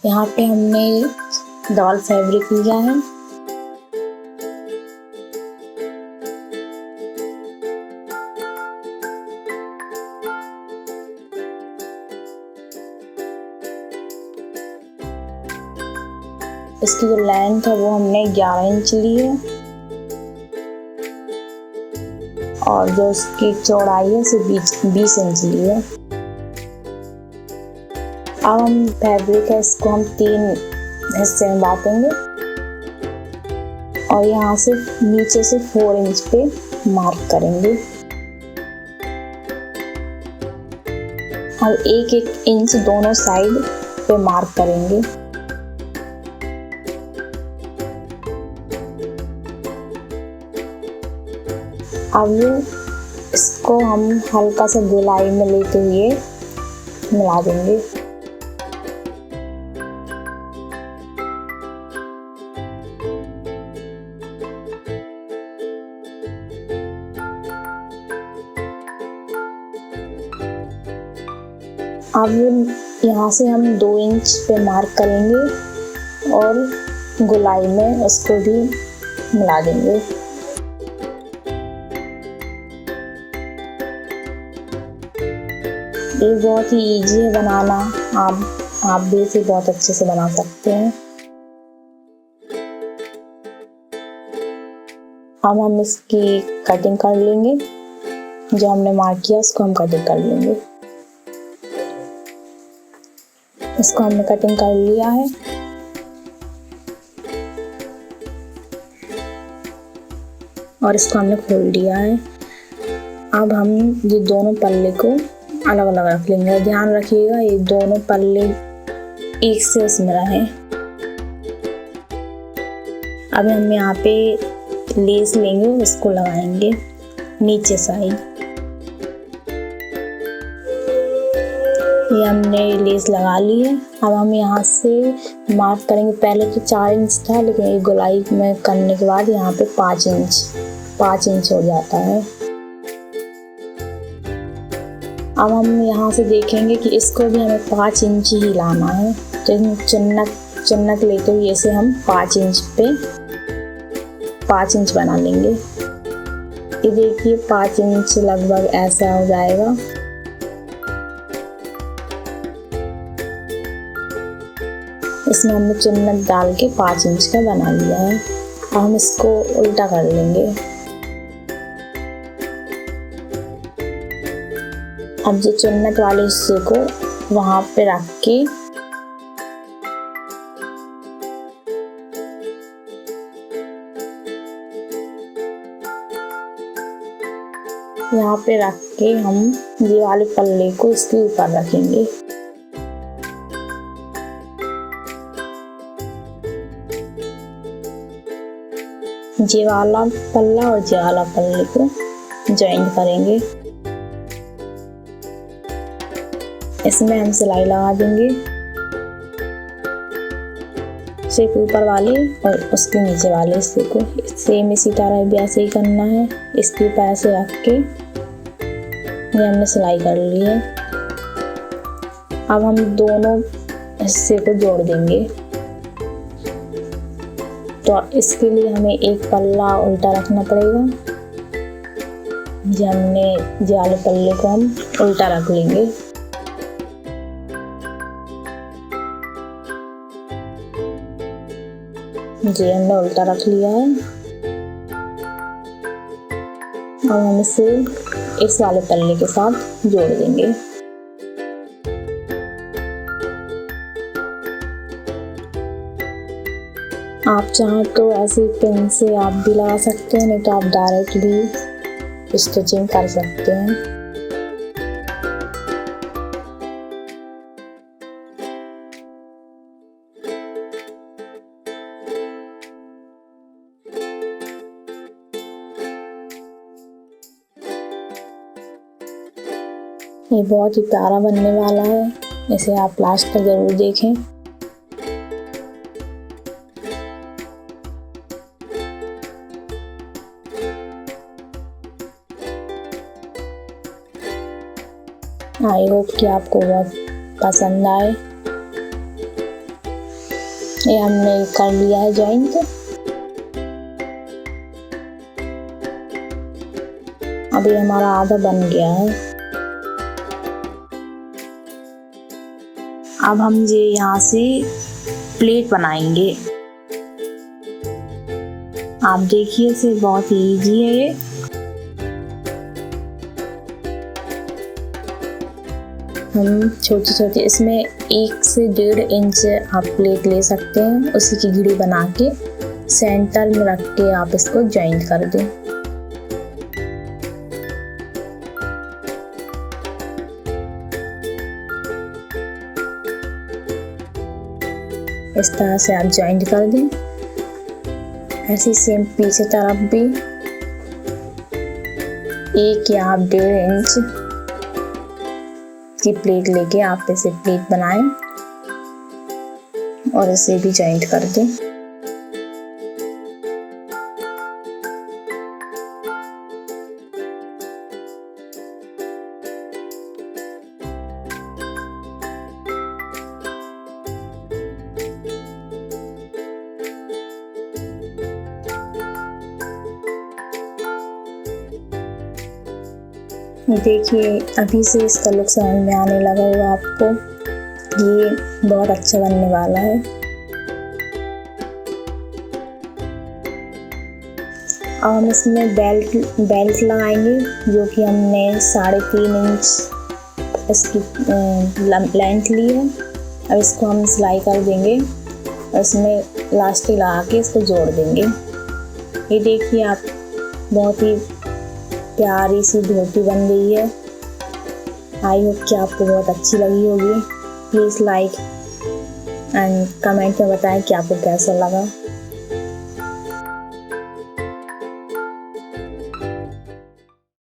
यहाँ पे हमने डबल फैब्रिक लिया है। इसकी जो लेंथ है वो हमने 11 इंच ली है और जो इसकी चौड़ाई है उसे 20 इंच ली है। अब हम फैब्रिक है इसको हम 3 हिस्से में बांटेंगे और यहाँ से नीचे से 4 इंच पे मार्क करेंगे। अब 1-1 इंच दोनों साइड पे मार्क करेंगे। अब इसको हम हल्का सा गोलाई में लेते हुए मिला देंगे। अब यहाँ से हम 2 इंच पे मार्क करेंगे और गोलाई में उसको भी मिला देंगे। ये बहुत ही इजी है बनाना, आप भी इसे बहुत अच्छे से बना सकते हैं। अब हम इसकी कटिंग कर लेंगे। जो हमने मार्क किया उसको हम कटिंग कर लेंगे। इसको हमने कटिंग कर लिया है। और इसको हमने खोल दिया है। अब हम ये दोनों पल्ले को अलग अलग रख लेंगे। ध्यान रखिएगा ये दोनों पल्ले एक से इसमें रहे। अब हम यहाँ पे लेस लेंगे, इसको लगाएंगे नीचे साइड। ये हमने लेस लगा ली है। अब हम यहाँ से मार्क करेंगे। पहले तो 4 इंच था, लेकिन ये गोलाई में करने के बाद यहाँ पे 5 इंच हो जाता है। अब हम यहाँ से देखेंगे कि इसको भी हमें 5 इंच ही लाना है। तो चुन्नट लेते हुए इसे हम 5 इंच पे 5 इंच बना लेंगे। ये देखिए 5 इंच लगभग ऐसा हो जाएगा। इसमें हमने चुन्नट डाल के 5 इंच का बना लिया है। अब हम इसको उल्टा कर लेंगे। अब जो चुन्नट वाले हिस्से को वहाँ पे रख के यहाँ पे रख के हम ये वाले पल्ले को इसके ऊपर रखेंगे। ये वाला पल्ला और ये वाला पल्ले को जॉइंट करेंगे। इसमें हम सिलाई लगा देंगे, सिर्फ ऊपर वाले और उसके नीचे वाले हिस्से को। सेम इसी तरह भी ऐसे ही करना है। इसके ऊपर ऐसे रख के ये हमने सिलाई कर ली है। अब हम दोनों हिस्से को जोड़ देंगे। तो इसके लिए हमें एक पल्ला उल्टा रखना पड़ेगा। ये हमने ये वाले पल्ले को हम उल्टा रख लेंगे। ये हमने उल्टा रख लिया है। अब हम इसे इस वाले पल्ले के साथ जोड़ देंगे। आप चाहें तो ऐसे पिन से आप भी लगा सकते हैं, नहीं तो आप डायरेक्ट भी स्टिचिंग कर सकते हैं। ये बहुत ही प्यारा बनने वाला है। इसे आप लास्ट तक जरूर देखें। आई होप कि आपको बहुत पसंद आए। ये हमने कर लिया है जॉइंट। अभी हमारा आधा बन गया है। अब हम ये यहाँ से प्लेट बनाएंगे। आप देखिए इसे, बहुत ही इजी है ये। हम छोटी छोटी इसमें 1 से 1.5 इंच आप प्लेट ले सकते हैं, उसी की घिरी बना के सेंटर में रख के आप इसको जॉइंट कर दें। इस तरह से आप जॉइंट कर दें। ऐसी सेम पीछे तरफ भी 1 या 1.5 इंच की प्लेट लेके आप इसे प्लेट बनाएं और इसे भी जॉइंट कर दें। देखिए अभी से इसका लुक समझ में आने लगा होगा आपको। ये बहुत अच्छा बनने वाला है। अब हम इसमें बेल्ट लगाएंगे, जो कि हमने 3.5 इंच इसकी लेंथ ली है। अब इसको हम सिलाई कर देंगे और इसमें इलास्टिक लगा के इसको जोड़ देंगे। ये देखिए आप, बहुत ही प्यारी सी धोती बन गई है। आई होप कि आपको बहुत अच्छी लगी होगी। प्लीज़ लाइक एंड कमेंट में बताएं कि आपको कैसा लगा।